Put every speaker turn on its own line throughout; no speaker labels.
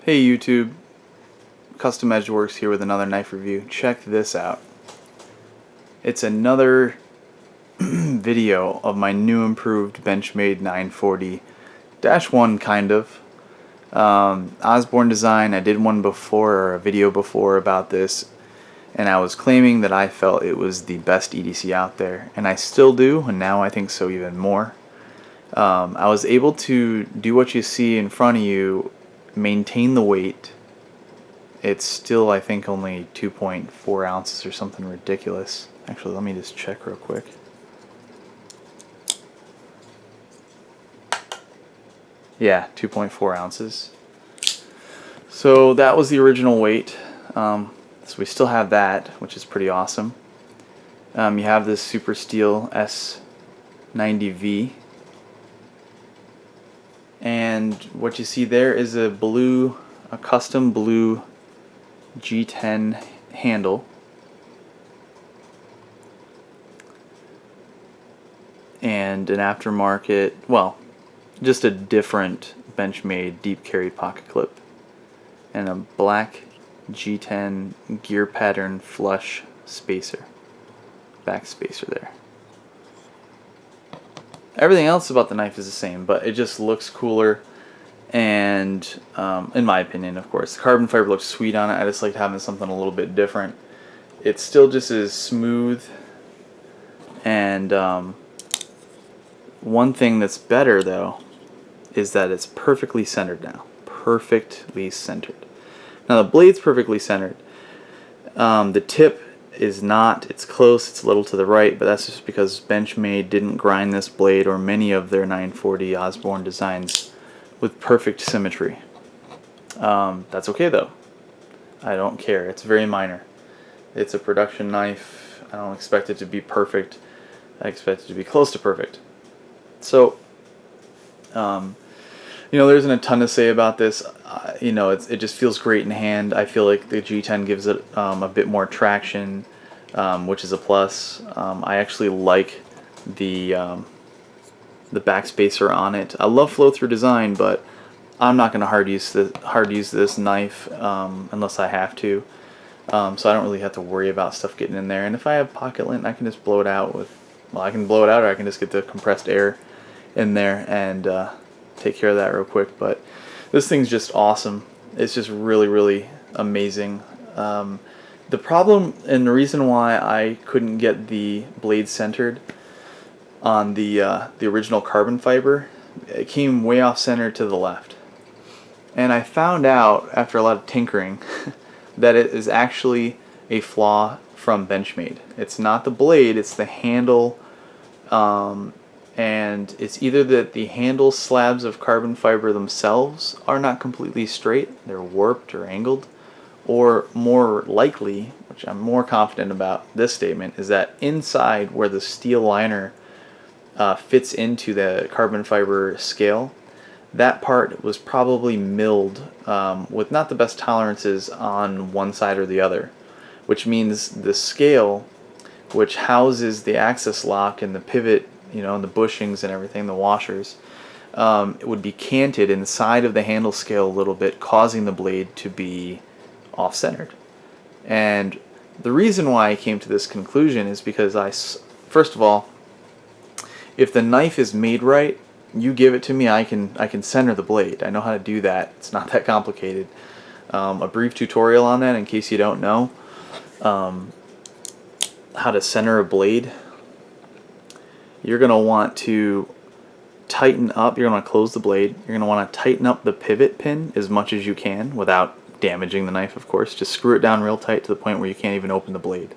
Hey YouTube, Custom Edgeworks here with another knife review. Check this out. It's another video of my new improved Benchmade 940-1 kind of. Osborne design. I did one before, or a video before about this, and I was claiming that I felt it was the best EDC out there, and I still do, and now I think so even more. I was able to do what you see in front of you, maintain the weight. It's still, I think, only 2.4 ounces or something ridiculous. Actually, let me just check real quick. Yeah, 2.4 ounces. So that was the original weight. So we still have that, which is pretty awesome. You have this Super Steel S90V. And what you see there is a custom blue G10 handle. And an aftermarket, well, just a different Benchmade deep carry pocket clip. And a black G10 gear pattern flush spacer. Back spacer there. Everything else about the knife is the same, but it just looks cooler, and in my opinion, of course, the carbon fiber looks sweet on it. I just liked having something a little bit different. It's still just as smooth, and one thing that's better though is that it's perfectly centered now. Perfectly centered. Now the blade's perfectly centered. The tip is not. It's close, it's a little to the right, but that's just because Benchmade didn't grind this blade or many of their 940 Osborne designs with perfect symmetry. That's okay though. I don't care. It's very minor. It's a production knife. I don't expect it to be perfect. I expect it to be close to perfect. So, there isn't a ton to say about this. It just feels great in hand. I feel like the G10 gives it a bit more traction, which is a plus. I actually like the backspacer on it. I love flow-through design, but I'm not going to hard use this knife unless I have to. So I don't really have to worry about stuff getting in there. And if I have pocket lint, I can just blow it out with. Well, I can blow it out, or I can just get the compressed air in there and take care of that real quick. But this thing's just awesome. It's just really, really amazing. The problem and the reason why I couldn't get the blade centered on the original carbon fiber, it came way off center to the left. And I found out after a lot of tinkering that it is actually a flaw from Benchmade. It's not the blade, it's the handle. And it's either that the handle slabs of carbon fiber themselves are not completely straight, they're warped or angled, or more likely, which I'm more confident about this statement, is that inside where the steel liner fits into the carbon fiber scale, that part was probably milled with not the best tolerances on one side or the other, which means the scale, which houses the axis lock and the pivot, and the bushings and everything, the washers, it would be canted inside of the handle scale a little bit, causing the blade to be off-centered. And the reason why I came to this conclusion is because first of all, if the knife is made right, you give it to me, I can center the blade. I know how to do that. It's not that complicated. A brief tutorial on that in case you don't know how to center a blade. You're going to want to tighten up, you're going to close the blade, you're going to want to tighten up the pivot pin as much as you can without damaging the knife, of course. Just screw it down real tight to the point where you can't even open the blade.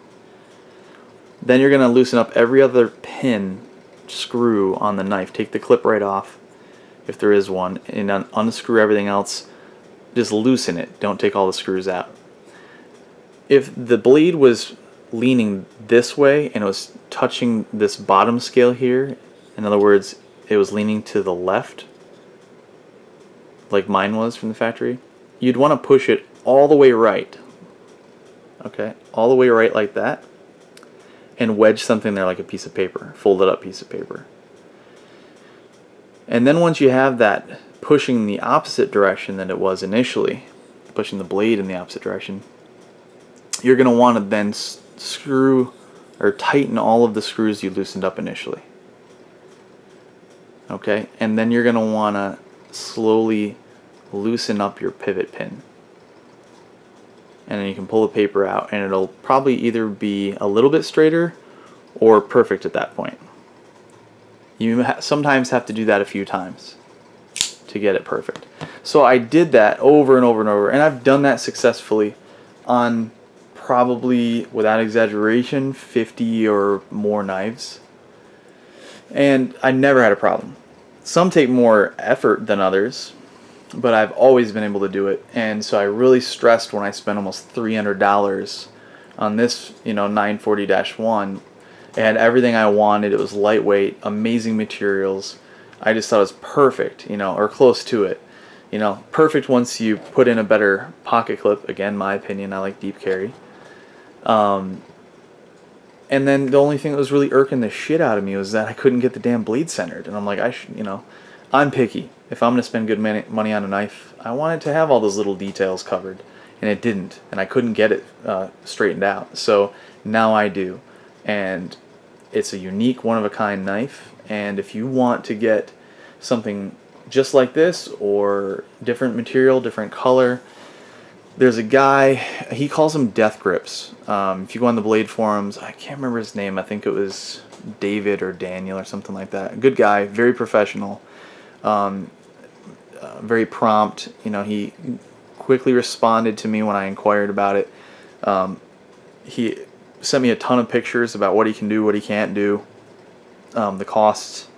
Then you're going to loosen up every other pin screw on the knife. Take the clip right off, if there is one, and unscrew everything else. Just loosen it. Don't take all the screws out. If the blade was leaning this way and it was touching this bottom scale here, in other words, it was leaning to the left, like mine was from the factory, you'd want to push it all the way right. Okay, all the way right like that, and wedge something there like a piece of paper, folded up piece of paper. And then once you have that pushing the opposite direction than it was initially, pushing the blade in the opposite direction, you're going to want to then screw or tighten all of the screws you loosened up initially. Okay, and then you're going to want to slowly loosen up your pivot pin. And then you can pull the paper out, and it'll probably either be a little bit straighter or perfect at that point. You sometimes have to do that a few times to get it perfect. So I did that over and over and over, and I've done that successfully on probably, without exaggeration, 50 or more knives. And I never had a problem. Some take more effort than others, but I've always been able to do it. And so I really stressed when I spent almost $300 on this, 940-1. It had everything I wanted. It was lightweight, amazing materials. I just thought it was perfect, or close to it. Perfect once you put in a better pocket clip. Again, my opinion, I like deep carry. And then the only thing that was really irking the shit out of me was that I couldn't get the damn blade centered. And I'm like, I'm picky. If I'm going to spend good money on a knife, I want it to have all those little details covered. And it didn't. And I couldn't get it straightened out. So now I do. And it's a unique, one-of-a-kind knife. And if you want to get something just like this, or different material, different color, there's a guy, he calls them Deathgrips. If you go on the blade forums, I can't remember his name. I think it was David or Daniel or something like that. Good guy, very professional, very prompt. He quickly responded to me when I inquired about it. He sent me a ton of pictures about what he can do, what he can't do, the costs.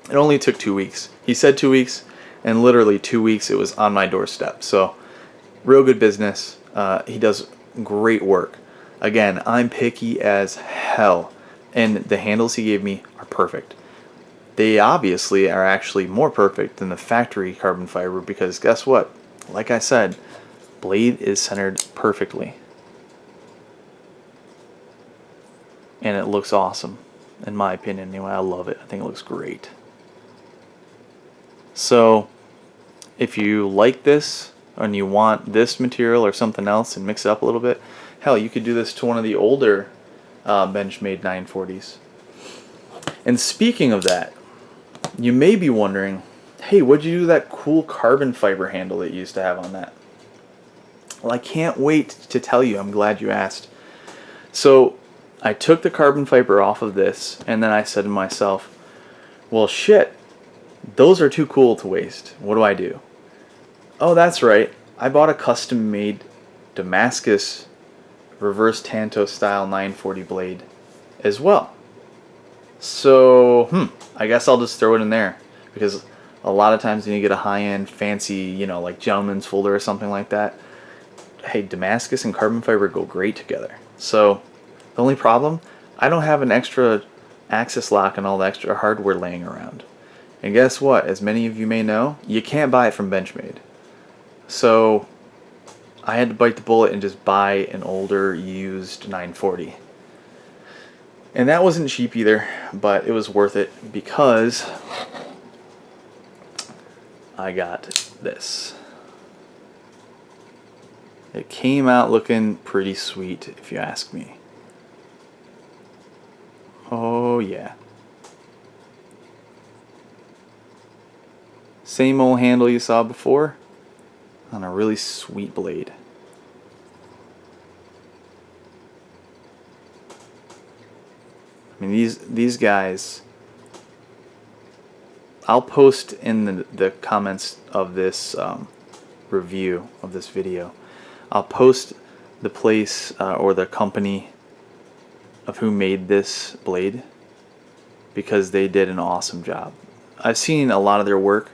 It only took 2 weeks. He said 2 weeks, and literally 2 weeks it was on my doorstep. So, real good business. He does great work. Again, I'm picky as hell, and the handles he gave me are perfect. They obviously are actually more perfect than the factory carbon fiber, because guess what? Like I said, blade is centered perfectly. And it looks awesome, in my opinion. Anyway, I love it. I think it looks great. So, if you like this, and you want this material or something else and mix it up a little bit, hell, you could do this to one of the older Benchmade 940s. And speaking of that, you may be wondering, hey, what'd you do to that cool carbon fiber handle that you used to have on that? Well, I can't wait to tell you. I'm glad you asked. So, I took the carbon fiber off of this, and then I said to myself, well, shit, those are too cool to waste. What do I do? Oh, that's right. I bought a custom-made Damascus reverse Tanto style 940 blade as well. So, I guess I'll just throw it in there, because a lot of times when you get a high-end fancy, like gentleman's folder or something like that, hey, Damascus and carbon fiber go great together. So, the only problem, I don't have an extra access lock and all the extra hardware laying around. And guess what? As many of you may know, you can't buy it from Benchmade. So I had to bite the bullet and just buy an older used 940. And that wasn't cheap either, but it was worth it because I got this. It came out looking pretty sweet, if you ask me. Oh yeah. Same old handle you saw before, on a really sweet blade. I mean, these guys, I'll post in the comments of this review of this video, I'll post the place or the company of who made this blade, because they did an awesome job. I've seen a lot of their work,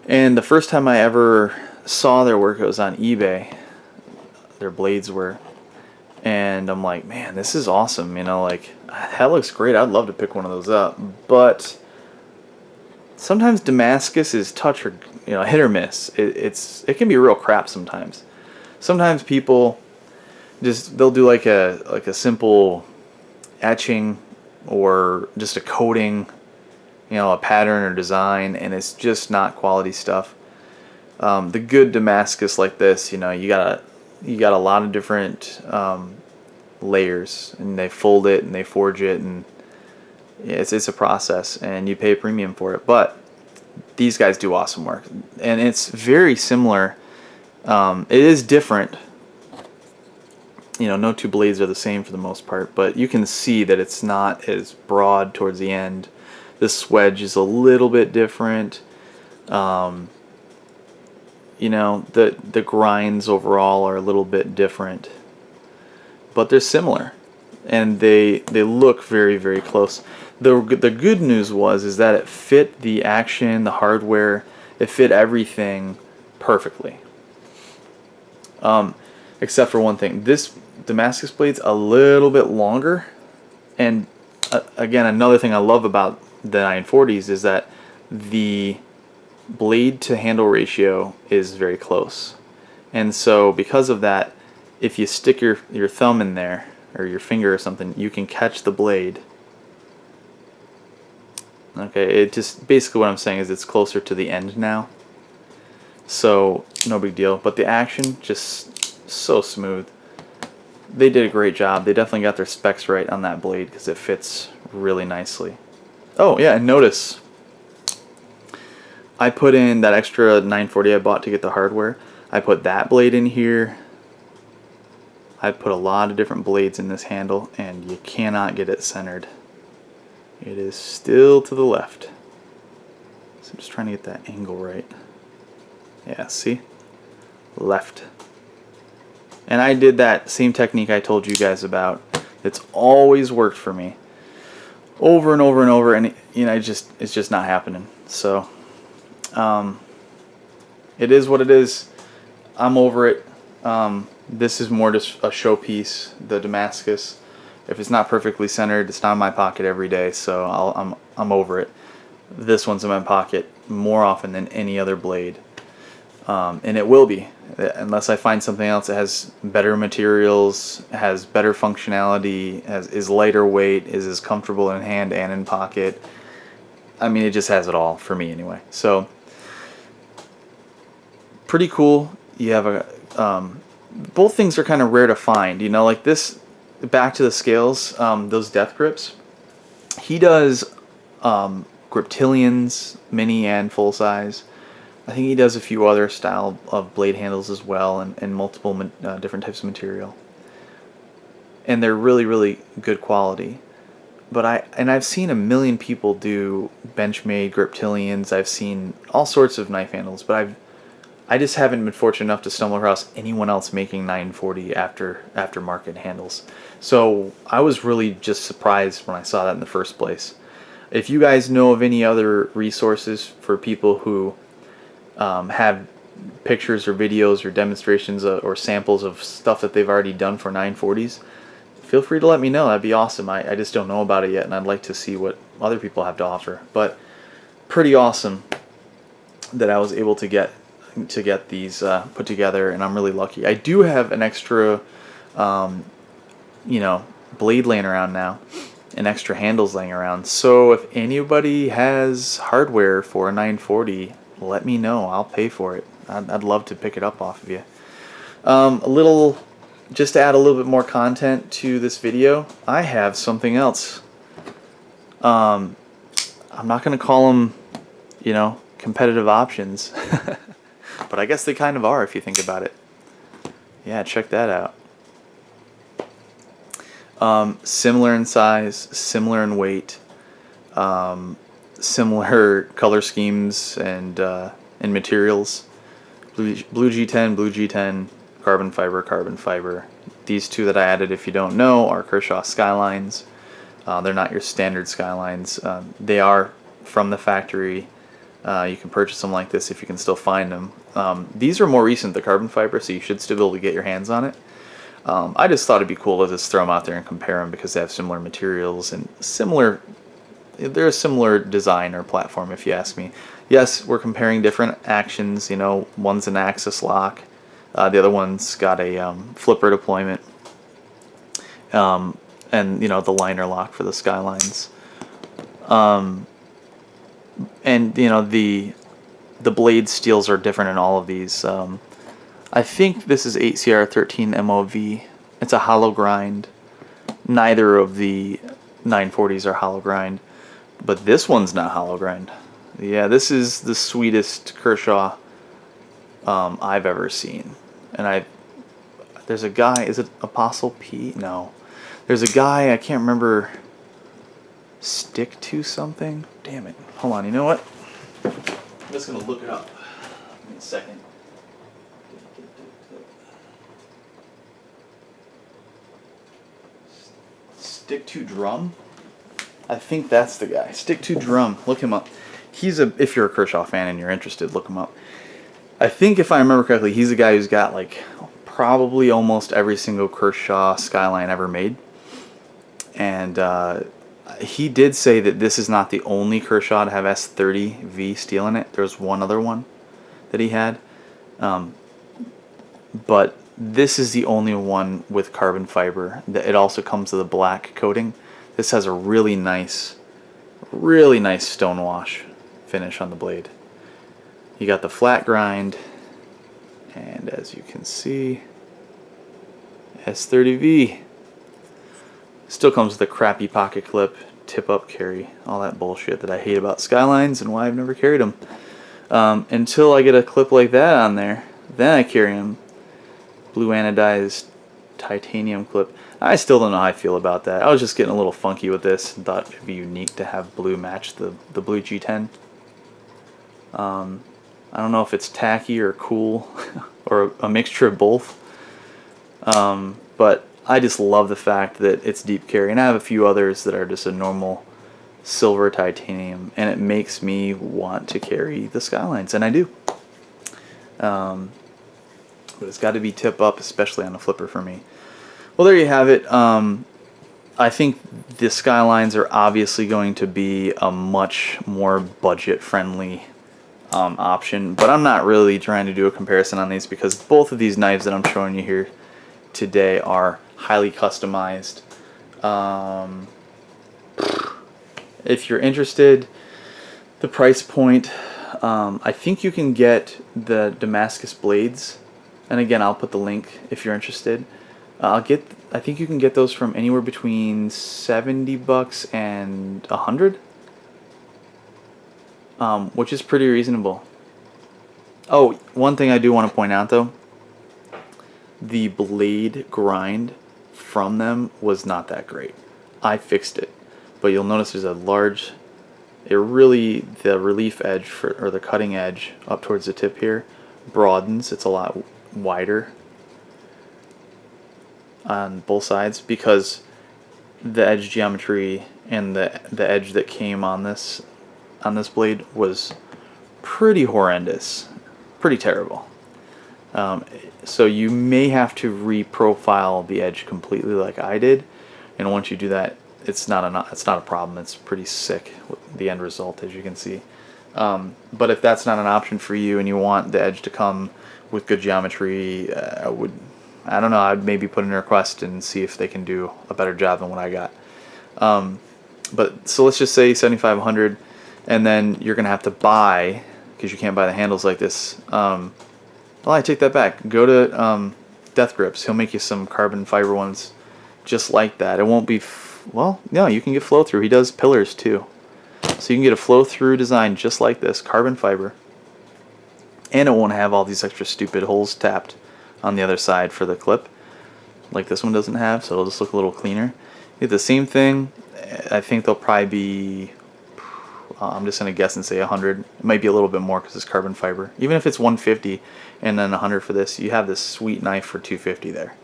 and the first time I ever saw their work, it was on eBay. Their blades were, and I'm like, man, this is awesome. Like, that looks great. I'd love to pick one of those up. But sometimes Damascus is touch or hit or miss. It can be real crap sometimes. Sometimes people they'll do like a simple etching or just a coating, a pattern or design, and it's just not quality stuff. The good Damascus like this, you know, you got a lot of different layers, and they fold it and they forge it, and it's a process, and you pay a premium for it. But these guys do awesome work, and it's very similar. It is different. You know, no two blades are the same for the most part, but you can see that it's not as broad towards the end. This wedge is a little bit different. You know, the grinds overall are a little bit different, but they're similar, and they look very, very close. The good news is that it fit the action, the hardware, it fit everything perfectly. Except for one thing. This Damascus blade's a little bit longer, and again, another thing I love about the 940s is that the blade to handle ratio is very close. And so because of that, if you stick your thumb in there, or your finger or something, you can catch the blade. Okay, it just basically what I'm saying is it's closer to the end now. So no big deal, but the action just so smooth. They did a great job. They definitely got their specs right on that blade because it fits really nicely. Oh yeah, and notice I put in that extra 940 I bought to get the hardware. I put that blade in here. I put a lot of different blades in this handle, and you cannot get it centered. It is still to the left. So I'm just trying to get that angle right. Yeah, see? Left. And I did that same technique I told you guys about. It's always worked for me. Over and over and over, and you know, it's just not happening. So it is what it is. I'm over it. This is more just a showpiece, the Damascus. If it's not perfectly centered, it's not in my pocket every day, so I'm over it. This one's in my pocket more often than any other blade, and it will be, unless I find something else that has better materials, has better functionality, is lighter weight, is as comfortable in hand and in pocket. I mean, it just has it all for me anyway. So pretty cool. You have a both things are kind of rare to find, you know, like this. Back to the scales, those Deathgrips, he does griptilians, mini and full size. I think he does a few other style of blade handles as well, and multiple different types of material, and they're really, really good quality. But I've seen a million people do Benchmade griptilians. I've seen all sorts of knife handles, but I just haven't been fortunate enough to stumble across anyone else making 940 aftermarket handles. So I was really just surprised when I saw that in the first place. If you guys know of any other resources for people who have pictures or videos or demonstrations or samples of stuff that they've already done for 940s, feel free to let me know. That'd be awesome. I just don't know about it yet, and I'd like to see what other people have to offer. But pretty awesome that I was able to get these put together, and I'm really lucky. I do have an extra you know, blade laying around now, and extra handles laying around, so if anybody has hardware for a 940, let me know. I'll pay for it. I'd love to pick it up off of you. Just to add a little bit more content to this video, I have something else. I'm not going to call them, you know, competitive options. But I guess they kind of are if you think about it. Yeah, check that out. Similar in size, similar in weight, similar color schemes and materials. Blue G10, blue G10, carbon fiber. These two that I added, if you don't know, are Kershaw Skylines. They're not your standard Skylines. They are from the factory. You can purchase them like this if you can still find them. These are more recent, the carbon fiber, so you should still be able to get your hands on it. I just thought it'd be cool to just throw them out there and compare them because they have similar materials and they're a similar design or platform, if you ask me. Yes, we're comparing different actions. You know, one's an axis lock, the other one's got a flipper deployment, and you know, the liner lock for the Skylines. And you know, the the blade steels are different in all of these. I think this is 8CR13 MOV. It's a hollow grind. Neither of the 940s are hollow grind, but this one's not hollow grind. Yeah, this is the sweetest Kershaw I've ever seen. And there's a guy, is it Apostle P? No. There's a guy, I can't remember, Stick to something? Damn it. Hold on, you know what? I'm just going to look it up. Give me a second. Stick to Drum? I think that's the guy. Stick to Drum. Look him up. If you're a Kershaw fan and you're interested, look him up. I think if I remember correctly, he's a guy who's got like probably almost every single Kershaw Skyline ever made. And he did say that this is not the only Kershaw to have S30V steel in it. There's one other one that he had. But this is the only one with carbon fiber. It also comes with a black coating. This has a really nice stonewash finish on the blade. You got the flat grind, and as you can see, S30V. Still comes with a crappy pocket clip, tip up carry, all that bullshit that I hate about Skylines and why I've never carried them. Until I get a clip like that on there, then I carry them. Blue anodized titanium clip. I still don't know how I feel about that. I was just getting a little funky with this and thought it'd be unique to have blue match the blue G10. I don't know if it's tacky or cool or a mixture of both. But I just love the fact that it's deep carry, and I have a few others that are just a normal silver titanium, and it makes me want to carry the Skylines, and I do. But it's got to be tip up, especially on a flipper for me. Well, there you have it. I think the Skylines are obviously going to be a much more budget-friendly option, but I'm not really trying to do a comparison on these because both of these knives that I'm showing you here today are highly customized. If you're interested, the price point, I think you can get the Damascus blades, and again I'll put the link if you're interested. I think you can get those from anywhere between $70 and $100, which is pretty reasonable. Oh, one thing I do want to point out though, the blade grind from them was not that great. I fixed it, but you'll notice there's the relief edge or the cutting edge up towards the tip here broadens. It's a lot wider on both sides because the edge geometry and the edge that came on this blade was pretty horrendous, pretty terrible. So you may have to reprofile the edge completely like I did, and once you do that, it's not a problem. It's pretty sick, the end result, as you can see. But if that's not an option for you and you want the edge to come with good geometry, I don't know, I'd maybe put in a request and see if they can do a better job than what I got. But so let's just say 7,500, and then you're gonna have to buy, because you can't buy the handles like this. Well, I take that back. Go to Deathgrips. He'll make you some carbon fiber ones just like that. It won't be, well, no, you can get flow through. He does pillars too. So you can get a flow through design just like this, carbon fiber. And it won't have all these extra stupid holes tapped on the other side for the clip, like this one doesn't have, so it'll just look a little cleaner. You get the same thing. I think they'll probably be, I'm just going to guess and say 100. It might be a little bit more because it's carbon fiber. Even if it's 150 and then 100 for this, you have this sweet knife for 250 there.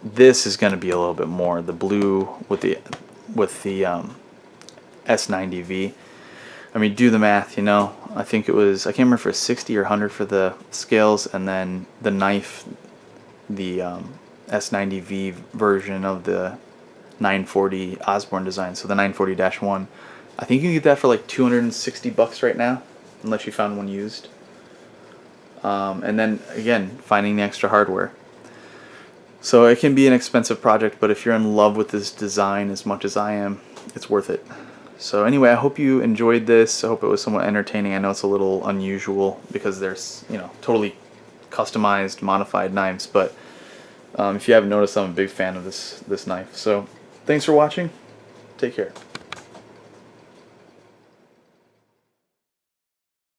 This is going to be a little bit more. The blue with the S90V. I mean, do the math, you know. I think it was, I can't remember if it was 60 or 100 for the scales, and then the knife, the S90V version of the 940 Osborne design, so the 940-1. I think you can get that for like $260 right now, unless you found one used. And then again, finding the extra hardware. So it can be an expensive project, but if you're in love with this design as much as I am, it's worth it. So anyway, I hope you enjoyed this. I hope it was somewhat entertaining. I know it's a little unusual because there's, you know, totally customized, modified knives, but if you haven't noticed, I'm a big fan of this knife. So thanks for watching. Take care.